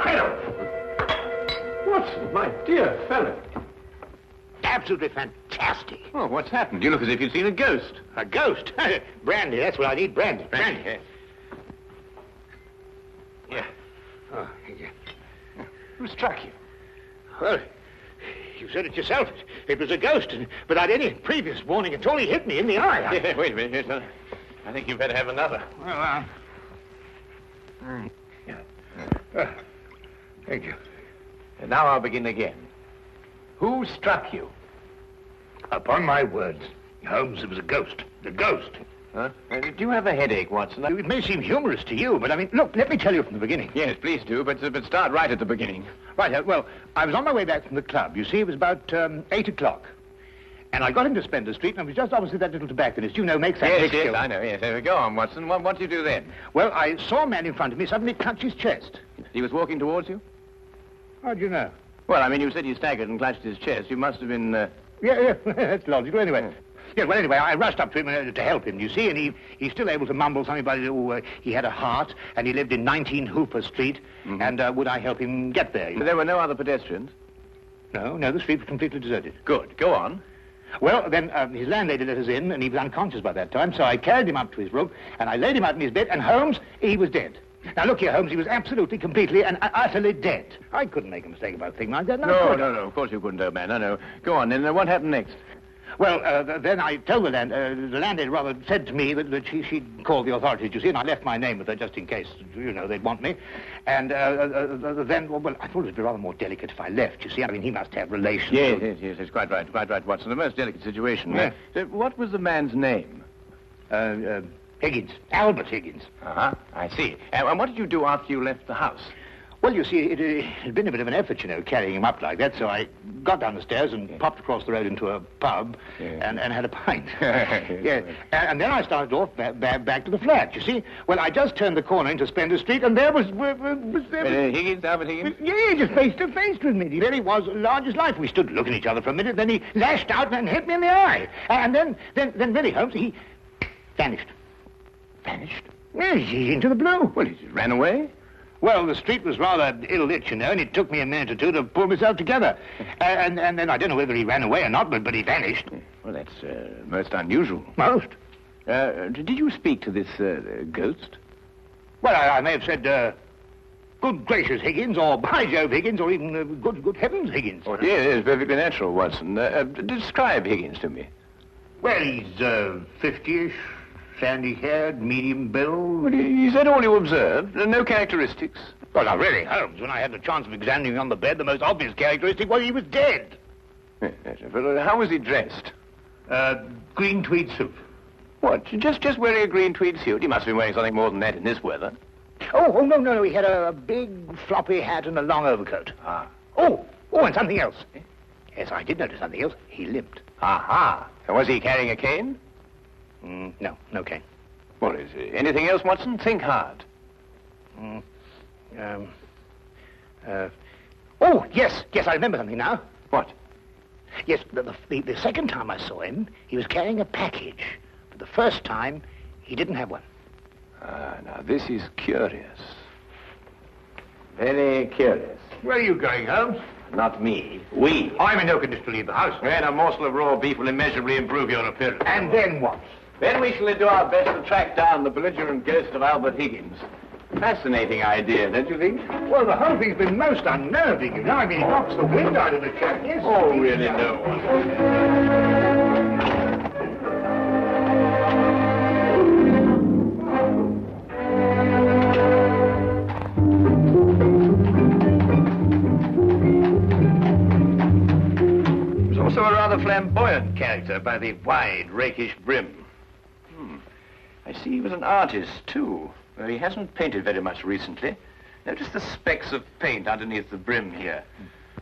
incredible. Watson, my dear fellow. Absolutely fantastic. Oh, what's happened? You look as if you'd seen a ghost. A ghost? Brandy, that's what I need, brandy. Brandy. Yeah. Oh, yeah. Who struck you? Well, you said it yourself. It was a ghost, and without any previous warning at all, he hit me in the eye. Yeah, wait a minute. Yes, I think you better have another. Well, thank you. And now I'll begin again. Who struck you? Upon my words, Holmes, it was a ghost. A ghost. Huh? Do you have a headache, Watson? It may seem humorous to you, but I mean, look, let me tell you from the beginning. Yes, please do, but start right at the beginning. Right, well, I was on my way back from the club. You see, it was about 8 o'clock. And I got into Spender Street, and I was just opposite that little tobacconist. You know, makes that big Yes, I know, yes. Go on, Watson. What did you do then? Well, I saw a man in front of me suddenly clutch his chest. He was walking towards you? How do you know? Well, I mean, you said he staggered and clutched his chest. You must have been... Yeah, that's logical. Anyway, anyway, I rushed up to him to help him, you see, and he's still able to mumble something about he had a heart, and he lived in 19 Hooper Street, and would I help him get there? But there were no other pedestrians? No, the street was completely deserted. Good. Go on. Well, then his landlady let us in, and he was unconscious by that time, so I carried him up to his room, and I laid him out in his bed, and Holmes, he was dead. Now, look here, Holmes, he was absolutely, completely, and utterly dead. I couldn't make a mistake about a thing like that. No, of course you couldn't, old man. No. Go on, then. What happened next? Well, then I told the landlady rather said to me that she'd called the authorities, you see, and I left my name with her just in case, you know, they'd want me. And then, well, I thought it would be rather more delicate if I left, you see. I mean, he must have relations. Yes, it's quite right, Watson. The most delicate situation. Yeah. What was the man's name? Higgins. Albert Higgins. Uh-huh, I see. And what did you do after you left the house? Well, you see, it had been a bit of an effort, you know, carrying him up like that, so I got down the stairs and popped across the road into a pub and had a pint. And then I started off back to the flat, you see. Well, I just turned the corner into Spender Street, and there was Higgins, Albert Higgins? Yeah, just face to face with me. He really was large as life. We stood looking at each other for a minute, then he lashed out and hit me in the eye. And then really, Holmes, he vanished. Vanished? Yes, he's into the blue. Well, he ran away? Well, the street was rather ill-lit, you know, and it took me a minute or two to pull myself together. And then I don't know whether he ran away or not, but he vanished. Well, that's most unusual. Most? Did you speak to this ghost? Well, I may have said, good gracious, Higgins, or by Jove, Higgins, or even good heavens, Higgins. Oh, yes, perfectly natural, Watson. Describe Higgins to me. Well, he's 50-ish. Sandy-haired, medium build. Well, is that all you observed? No characteristics? Well, now, really, Holmes, when I had the chance of examining him on the bed, the most obvious characteristic was he was dead. Yes, but how was he dressed? Green tweed suit. What, just wearing a green tweed suit? He must have been wearing something more than that in this weather. Oh, no, he had a big floppy hat and a long overcoat. Ah. Oh, and something else. Yes, I did notice something else. He limped. Aha. And was he carrying a cane? No cane. Well, is there anything else, Watson? Think hard. Oh, yes, I remember something now. What? Yes, the second time I saw him, he was carrying a package. But the first time, he didn't have one. Now this is curious. Very curious. Where are you going, Holmes? Not me. We. I'm in no condition to leave the house. And a morsel of raw beef will immeasurably improve your appearance. And then what? Then we shall do our best to track down the belligerent ghost of Albert Higgins. Fascinating idea, don't you think? Well, the whole thing's been most unnerving, you know. I mean, it knocks the wind out of the chap, yes. Oh, really, no one. Also a rather flamboyant character by the wide, rakish brim. I see he was an artist, too. Though he hasn't painted very much recently. Notice the specks of paint underneath the brim here.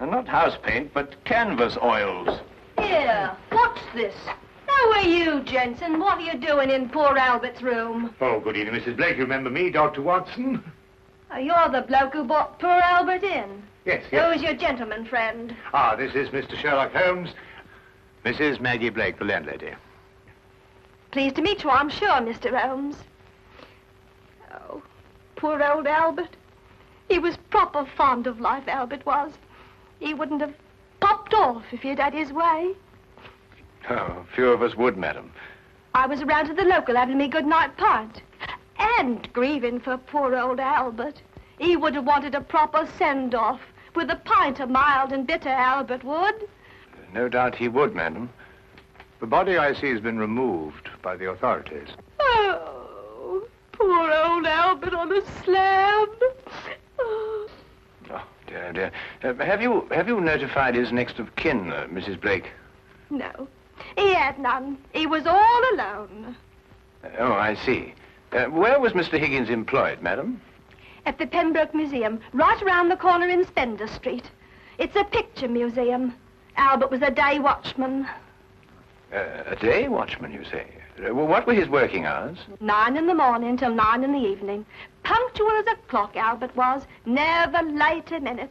And not house paint, but canvas oils. Here, what's this? How are you, Jensen? What are you doing in poor Albert's room? Oh, good evening, Mrs. Blake. You remember me, Dr. Watson? You're the bloke who brought poor Albert in. Yes. Who's your gentleman friend? This is Mr. Sherlock Holmes. Mrs. Maggie Blake, the landlady. Pleased to meet you, I'm sure, Mr. Holmes. Oh, poor old Albert. He was proper fond of life, Albert was. He wouldn't have popped off if he'd had his way. Oh, few of us would, madam. I was around to the local having me good-night pint. And grieving for poor old Albert. He would have wanted a proper send-off, with a pint of mild and bitter, Albert would. No doubt he would, madam. The body, I see, has been removed by the authorities. Oh, poor old Albert on a slab. Oh, dear, dear. Have you notified his next of kin, Mrs. Blake? no, he had none. He was all alone. Oh, I see. Where was Mr. Higgins employed, madam? At the Pembroke Museum, right around the corner in Spender Street. It's a picture museum. Albert was a day watchman. A day watchman, you say? What were his working hours? 9 in the morning till 9 in the evening. Punctual as a clock, Albert was. Never late a minute.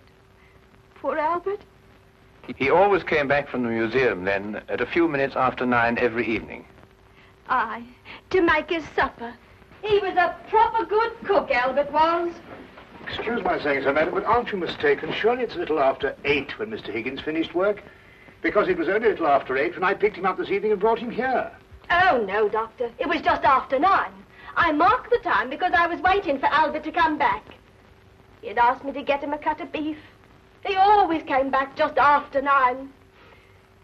Poor Albert. He always came back from the museum, then, at a few minutes after 9 every evening. Aye, to make his supper. He was a proper good cook, Albert was. Excuse my saying so, madam, but aren't you mistaken? Surely it's a little after 8 when Mr. Higgins finished work? Because it was only a little after 8 when I picked him up this evening and brought him here. Oh, no, Doctor. It was just after 9. I marked the time because I was waiting for Albert to come back. He'd asked me to get him a cut of beef. He always came back just after 9.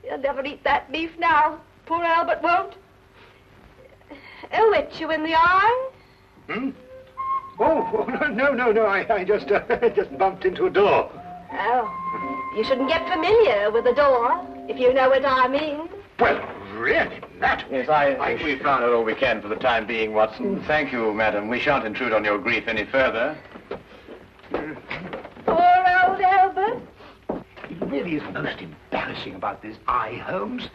He'll never eat that beef now. Poor Albert won't. He'll hit you in the eye. Hmm? Oh, no. I just bumped into a door. Oh, you shouldn't get familiar with the door, if you know what I mean. Well, really, that... Yes, I think we've found out all we can for the time being, Watson. Thank you, madam. We shan't intrude on your grief any further. Poor old Albert. It really is most embarrassing about this eye, Holmes.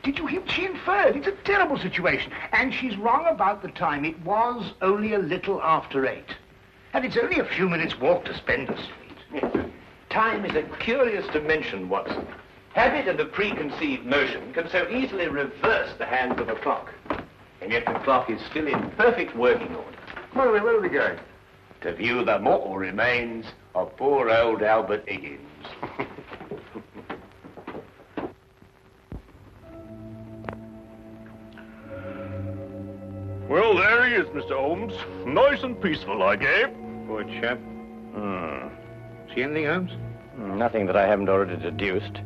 Did you hear what she inferred? It's a terrible situation. And she's wrong about the time. It was only a little after 8. And it's only a few minutes' walk to Spender Street. Yes. Time is a curious dimension, Watson. Habit and a preconceived notion can so easily reverse the hands of a clock. And yet the clock is still in perfect working order. Where are we going? To view the mortal remains of poor old Albert Higgins. Well, there he is, Mr. Holmes. Nice and peaceful, I gave. Poor chap. See anything, Holmes? Nothing that I haven't already deduced,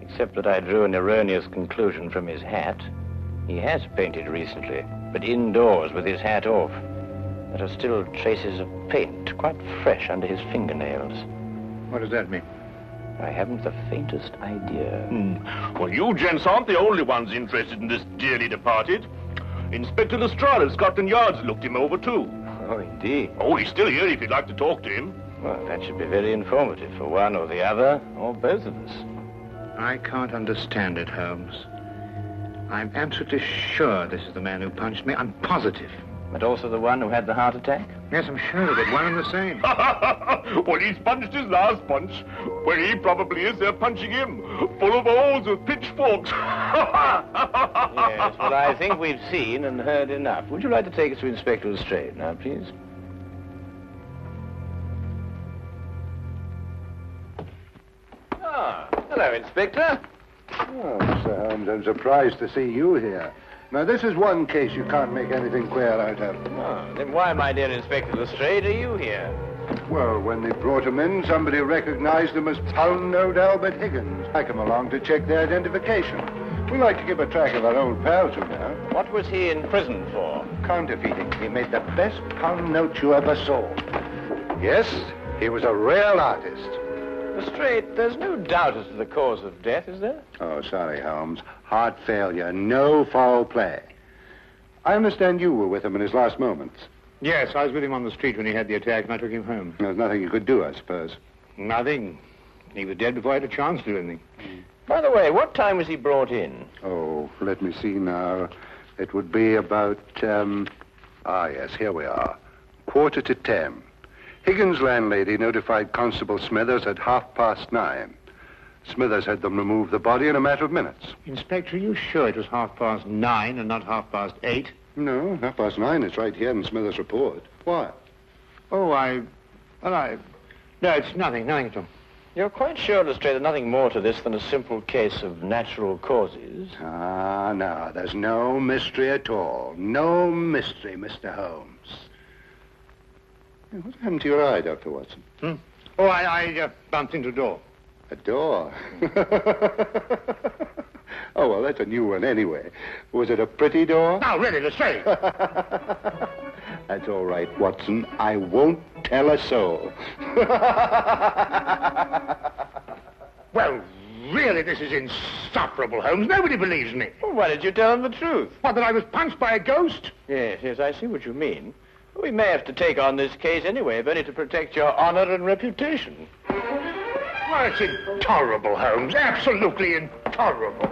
except that I drew an erroneous conclusion from his hat. He has painted recently, but indoors with his hat off. There are still traces of paint, quite fresh under his fingernails. What does that mean? I haven't the faintest idea. Well, you gents aren't the only ones interested in this dearly departed. Inspector Lestrade of Scotland Yard's looked him over, too. Oh, indeed. Oh, he's still here if you'd like to talk to him. Well, that should be very informative for one or the other, or both of us. I can't understand it, Holmes. I'm absolutely sure this is the man who punched me. I'm positive. But also the one who had the heart attack? Yes, I'm sure of it. One and the same. Well, he's punched his last punch. Where he probably is, they're punching him. Full of holes with pitchforks. Yes, well, I think we've seen and heard enough. Would you like to take us to Inspector Lestrade now, please? Ah, hello, Inspector. Oh, Mr. Holmes, I'm surprised to see you here. Now, this is one case you can't make anything clear out of. Oh, then why, my dear Inspector Lestrade, are you here? Well, when they brought him in, somebody recognized him as Pound-Note Albert Higgins. I come along to check their identification. We like to keep a track of our old pals, you know. What was he in prison for? Counterfeiting. He made the best pound note you ever saw. Yes, he was a real artist. Lestrade, there's no doubt as to the cause of death, is there? Oh, sorry, Holmes. Heart failure, no foul play. I understand you were with him in his last moments. Yes, I was with him on the street when he had the attack, and I took him home. There's nothing you could do, I suppose. Nothing. He was dead before I had a chance to do anything. By the way, what time was he brought in? Oh, let me see now. It would be about, yes, here we are. 9:45. Higgins' landlady notified Constable Smithers at 9:30. Smithers had them remove the body in a matter of minutes. Inspector, are you sure it was 9:30 and not 8:30? No, 9:30. It's right here in Smithers' report. Why? Oh, No, it's nothing at all. You're quite sure, Lestrade, there's nothing more to this than a simple case of natural causes? Ah, no, there's no mystery at all. No mystery, Mr. Holmes. What happened to your eye, Dr. Watson? Oh, I bumped into a door. A door? Oh, well, that's a new one anyway. Was it a pretty door? No, really, Lestrade. That's all right, Watson. I won't tell a soul. Well, really, this is insufferable, Holmes. Nobody believes me. Well, why did you tell them the truth? What, that I was punched by a ghost? Yes, I see what you mean. We may have to take on this case anyway, if only to protect your honor and reputation. Well, it's intolerable, Holmes. Absolutely intolerable.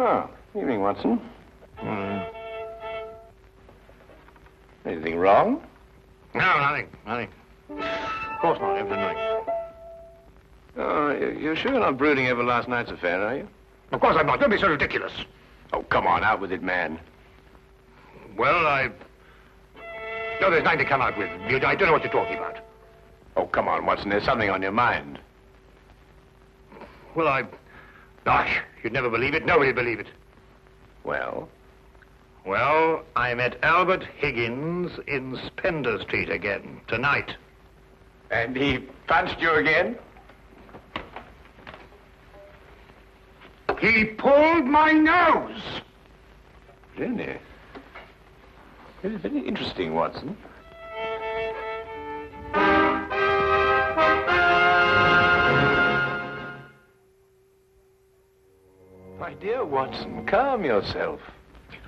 Oh, evening, Watson. Anything wrong? No, nothing. Of course not, everything. Oh, you're sure you're not brooding over last night's affair, are you? Of course I'm not. Don't be so ridiculous. Oh, come on, out with it, man. Well, No, there's nothing to come out with. I don't know what you're talking about. Oh, come on, Watson, there's something on your mind. Well, Gosh, you'd never believe it. Nobody'd believe it. Well? Well, I met Albert Higgins in Spender Street again, tonight. And he punched you again? He pulled my nose! Really? Very, very interesting, Watson. My dear Watson, calm yourself.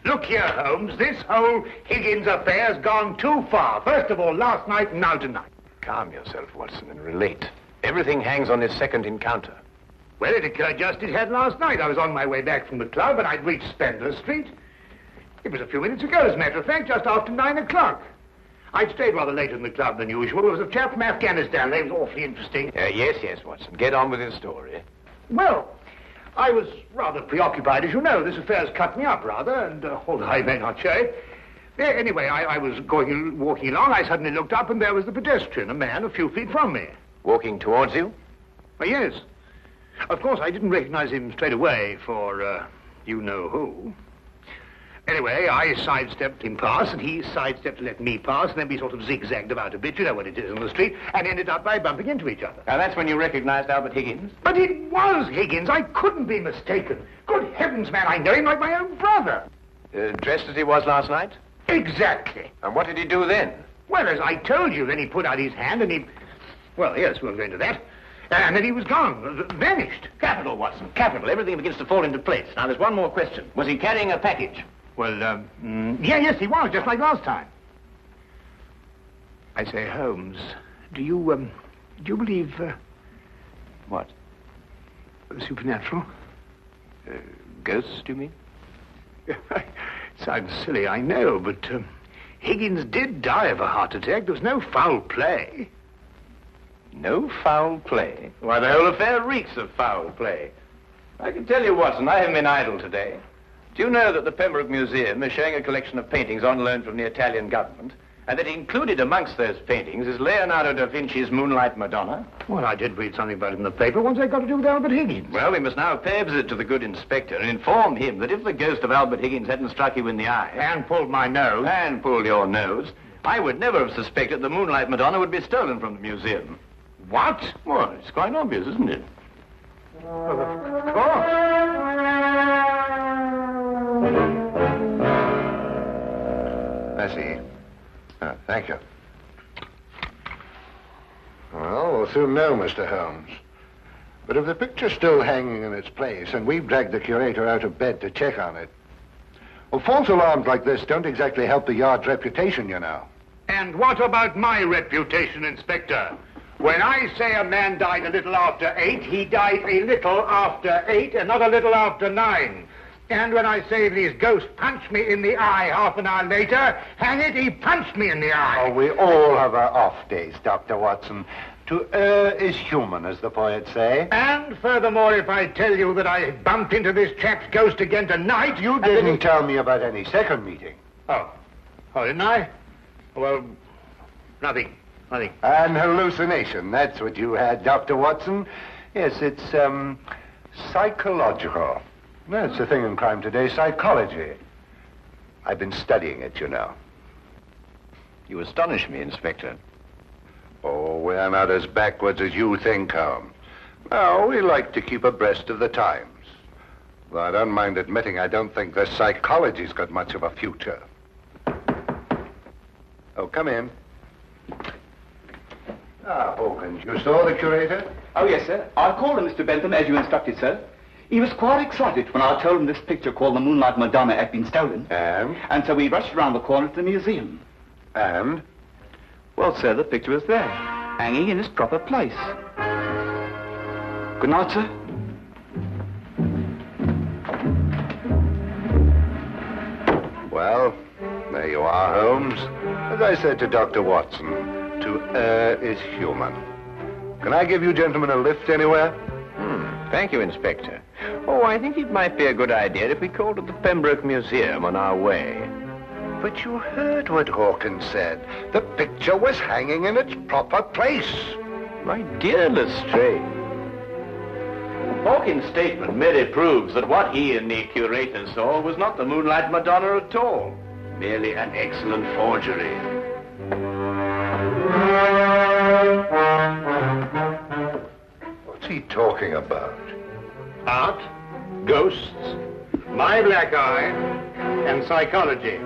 Look here, Holmes. This whole Higgins affair's gone too far. First of all, last night, and now tonight. Calm yourself, Watson, and relate. Everything hangs on this second encounter. Well, it occurred just it had last night. I was on my way back from the club, and I'd reached Spender Street. It was a few minutes ago, as a matter of fact, just after 9 o'clock. I'd stayed rather later in the club than usual. There was a chap from Afghanistan. He was awfully interesting. Yes, Watson. Get on with your story. Well, I was rather preoccupied, as you know. This affair's cut me up, rather, and although I may not show it. Anyway, I was walking along. I suddenly looked up, and there was the pedestrian, a man a few feet from me. Walking towards you? Well, yes. Of course, I didn't recognize him straight away for, you-know-who. Anyway, I sidestepped him past, and he sidestepped to let me pass, and then we sort of zigzagged about a bit, you know what it is on the street, and ended up by bumping into each other. Now, that's when you recognized Albert Higgins? But it was Higgins. I couldn't be mistaken. Good heavens, man, I know him like my own brother. Dressed as he was last night? Exactly. And what did he do then? Well, as I told you, then he put out his hand, and he... Well, yes, we'll go into that. And then he was gone, vanished. Capital, Watson, capital. Everything begins to fall into place. Now, there's one more question. Was he carrying a package? Well, yes, he was, just like last time. I say, Holmes, do you believe, What? Supernatural? Ghosts, do you mean? Sounds silly, I know, but, Higgins did die of a heart attack. There was no foul play. No foul play? Why, the whole affair reeks of foul play. I can tell you, Watson, I haven't been idle today. Do you know that the Pembroke Museum is showing a collection of paintings on loan from the Italian government, and that included amongst those paintings is Leonardo da Vinci's Moonlight Madonna? Well, I did read something about it in the paper. What's that got to do with Albert Higgins? Well, we must now pay a visit to the good inspector and inform him that if the ghost of Albert Higgins hadn't struck you in the eye... And pulled my nose. And pulled your nose, I would never have suspected the Moonlight Madonna would be stolen from the museum. What? Well, it's quite obvious, isn't it? Well, of course. I see. Thank you. Well, we'll soon know, Mr. Holmes. But if the picture's still hanging in its place, and we've dragged the curator out of bed to check on it, well, false alarms like this don't exactly help the yard's reputation, you know. And what about my reputation, Inspector? When I say a man died a little after 8, he died a little after 8 and not a little after 9. And when I say that his ghost punched me in the eye half an hour later, hang it, he punched me in the eye. Oh, we all have our off days, Dr. Watson. To err is human, as the poets say. And furthermore, if I tell you that I bumped into this chap's ghost again tonight, you didn't tell me about any second meeting. Oh, didn't I? Well, nothing. An hallucination, that's what you had, Dr. Watson. Yes, it's, psychological. That's the thing in crime today, psychology. I've been studying it, you know. You astonish me, Inspector. Oh, we're not as backwards as you think, Holmes. No, we like to keep abreast of the times. Though I don't mind admitting I don't think the psychology's got much of a future. Oh, come in. Ah, Hawkins, you saw the curator? Oh, yes, sir. I called him, Mr. Bentham, as you instructed, sir. He was quite excited when I told him this picture called The Moonlight Madonna had been stolen. And so we rushed round the corner to the museum. And? Well, sir, the picture was there, hanging in its proper place. Good night, sir. Well, there you are, Holmes. As I said to Dr. Watson, to err is human. Can I give you gentlemen a lift anywhere? Thank you, Inspector. Oh, I think it might be a good idea if we called at the Pembroke Museum on our way. But you heard what Hawkins said. The picture was hanging in its proper place. My dear Lestrade, Hawkins' statement merely proves that what he and the curator saw was not the Moonlight Madonna at all. Merely an excellent forgery. What's he talking about? Art, ghosts, my black eye, and psychology.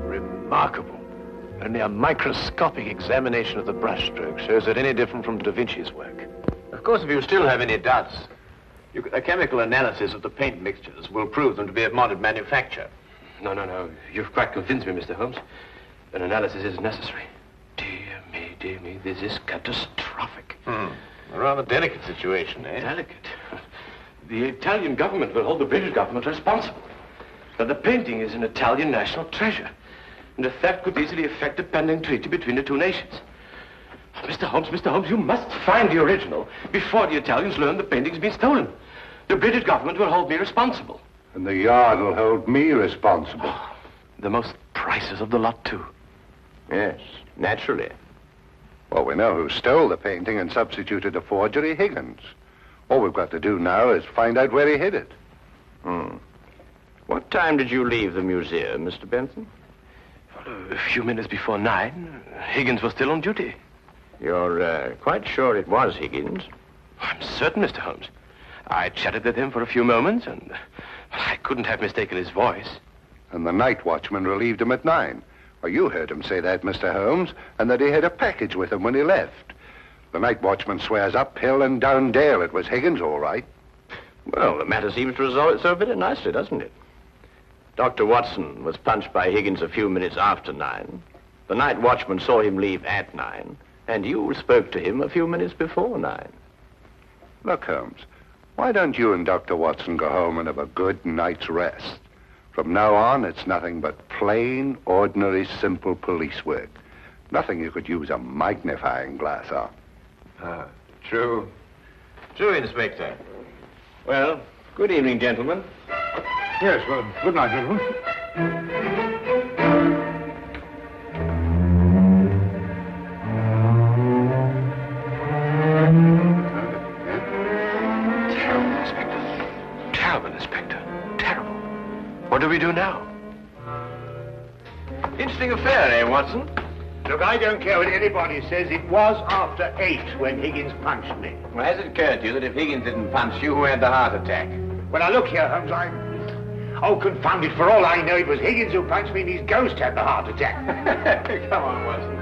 Remarkable. Only a microscopic examination of the brushstroke shows it any different from Da Vinci's work. Of course, if you still have any doubts, a chemical analysis of the paint mixtures will prove them to be of modern manufacture. No. You've quite convinced me, Mr. Holmes. An analysis is necessary. Dear me, this is catastrophic. A rather delicate situation, eh? Delicate? The Italian government will hold the British government responsible. But the painting is an Italian national treasure. And a theft could easily affect a pending treaty between the two nations. Mr. Holmes, you must find the original before the Italians learn the painting's been stolen. The British government will hold me responsible. And the Yard will hold me responsible. The most priceless of the lot, too. Yes, naturally. Well, we know who stole the painting and substituted a forgery, Higgins. All we've got to do now is find out where he hid it. What time did you leave the museum, Mr. Benson? Well, a few minutes before 9. Higgins was still on duty. You're quite sure it was Higgins? I'm certain, Mr. Holmes. I chatted with him for a few moments, and I couldn't have mistaken his voice. And the night watchman relieved him at 9. Well, you heard him say that, Mr. Holmes, and that he had a package with him when he left. The night watchman swears up hill and down dale it was Higgins, all right. Well, the matter seems to resolve itself very nicely, doesn't it? Dr. Watson was punched by Higgins a few minutes after 9. The night watchman saw him leave at 9. And you spoke to him a few minutes before 9. Look, Holmes, why don't you and Dr. Watson go home and have a good night's rest? From now on, it's nothing but plain, ordinary, simple police work. Nothing you could use a magnifying glass on. True. True, Inspector. Well, good evening, gentlemen. Yes, well, good night, gentlemen. Terrible, Inspector. Terrible. What do we do now? Interesting affair, eh, Watson? Look, I don't care what anybody says. It was after 8 when Higgins punched me. Well, has it occurred to you that if Higgins didn't punch you, who had the heart attack? Well, now, look here, Holmes, Oh, confound it, for all I know, it was Higgins who punched me and his ghost had the heart attack. Come on, Watson.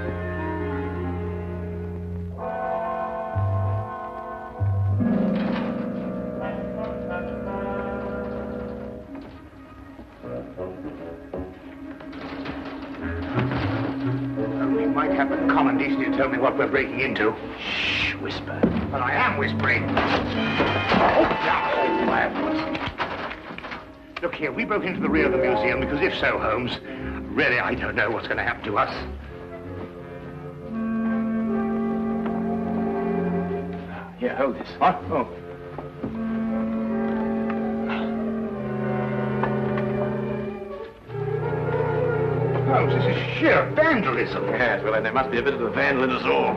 have the common decency to tell me what we're breaking into. Shh, whisper. But I am whispering. Oh, yeah. Look here, we broke into the rear of the museum because if so, Holmes, really, I don't know what's going to happen to us. Here, hold this. What? Oh. Holmes, this is sheer vandalism. Yes, well, then there must be a bit of a vandal in us all.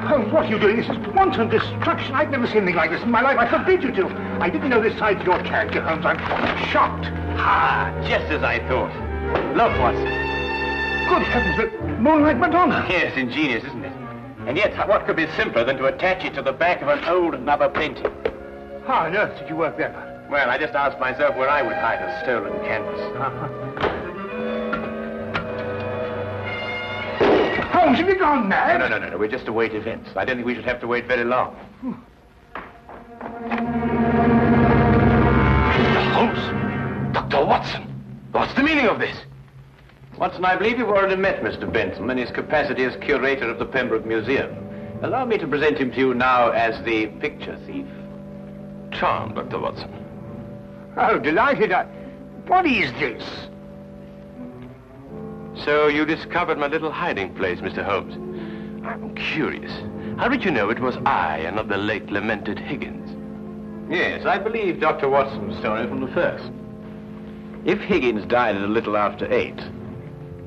Holmes, what are you doing? This is wanton destruction. I've never seen anything like this in my life. I forbid you to. I didn't know this side of your character, Holmes. I'm shocked. Ah, just as I thought. Look, Watson. Good heavens, the Moonlight Madonna. Yes, ingenious, isn't it? And yet, what could be simpler than to attach it to the back of an old rubber painting? How on earth did you work that out? Well, I just asked myself where I would hide a stolen canvas. Holmes, have you gone mad? No. We're just to wait events. I don't think we should have to wait very long. Holmes! Dr. Watson! What's the meaning of this? Watson, I believe you've already met Mr. Bentham in his capacity as curator of the Pembroke Museum. Allow me to present him to you now as the picture thief. Charmed, Dr. Watson. Oh, delighted. What is this? So you discovered my little hiding place, Mr. Holmes. I'm curious. How did you know it was I and not the late lamented Higgins? Yes, I believe Dr. Watson's story from the first. If Higgins died at a little after 8,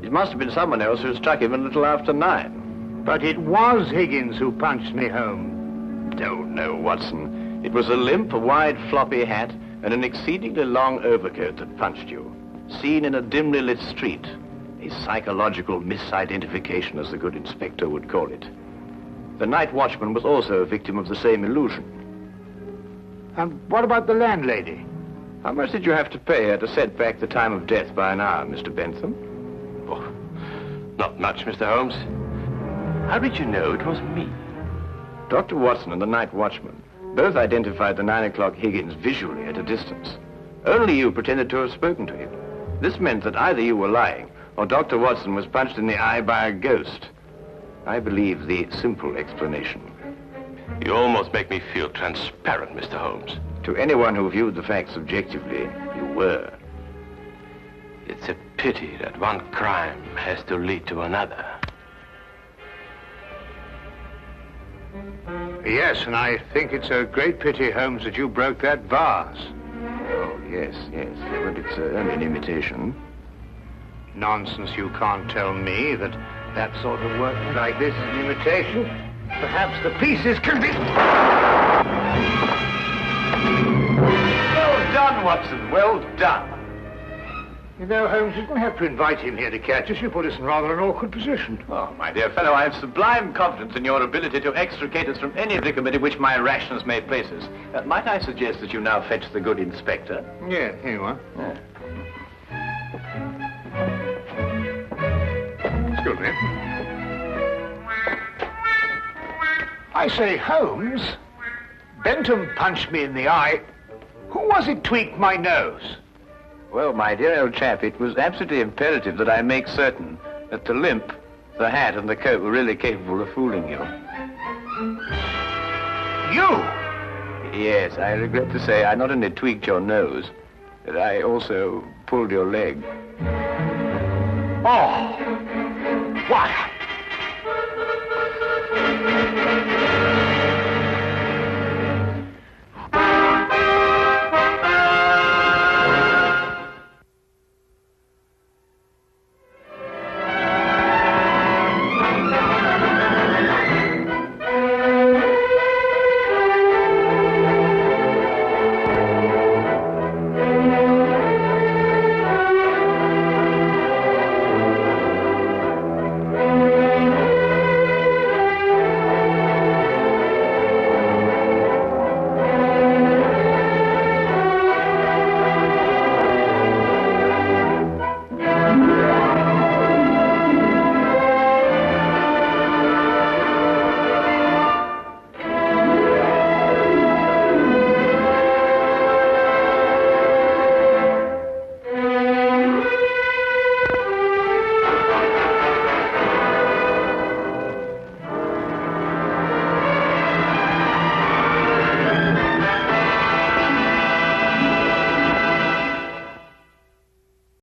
it must have been someone else who struck him a little after 9. But it was Higgins who punched me home. Don't know, Watson. It was a limp, a wide, floppy hat, and an exceedingly long overcoat that punched you, seen in a dimly lit street. A psychological misidentification, as the good inspector would call it. The night watchman was also a victim of the same illusion. And what about the landlady? How much did you have to pay her to set back the time of death by an hour, Mr. Bentham? Oh, not much, Mr. Holmes. How did you know it was me? Dr. Watson and the night watchman both identified the 9 o'clock Higgins visually at a distance. Only you pretended to have spoken to him. This meant that either you were lying, or Dr. Watson was punched in the eye by a ghost. I believe the simple explanation. You almost make me feel transparent, Mr. Holmes. To anyone who viewed the facts objectively, you were. It's a pity that one crime has to lead to another. Yes, and I think it's a great pity, Holmes, that you broke that vase. Oh, yes. But it's only an imitation. Nonsense, you can't tell me that that sort of work like this is an imitation. Perhaps the pieces can be... Well done, Watson, well done. You know, Holmes, you didn't have to invite him here to catch us. You put us in rather an awkward position. Oh, my dear fellow, I have sublime confidence in your ability to extricate us from any predicament in which my rashness may place us. Might I suggest that you now fetch the good inspector? Yeah, here you are. Yeah. Excuse me. I say, Holmes, Bentham punched me in the eye. Who was it tweaked my nose? Well, my dear old chap, it was absolutely imperative that I make certain that the limp, the hat, and the coat were really capable of fooling you. You? Yes, I regret to say I not only tweaked your nose, but I also pulled your leg. Oh! What?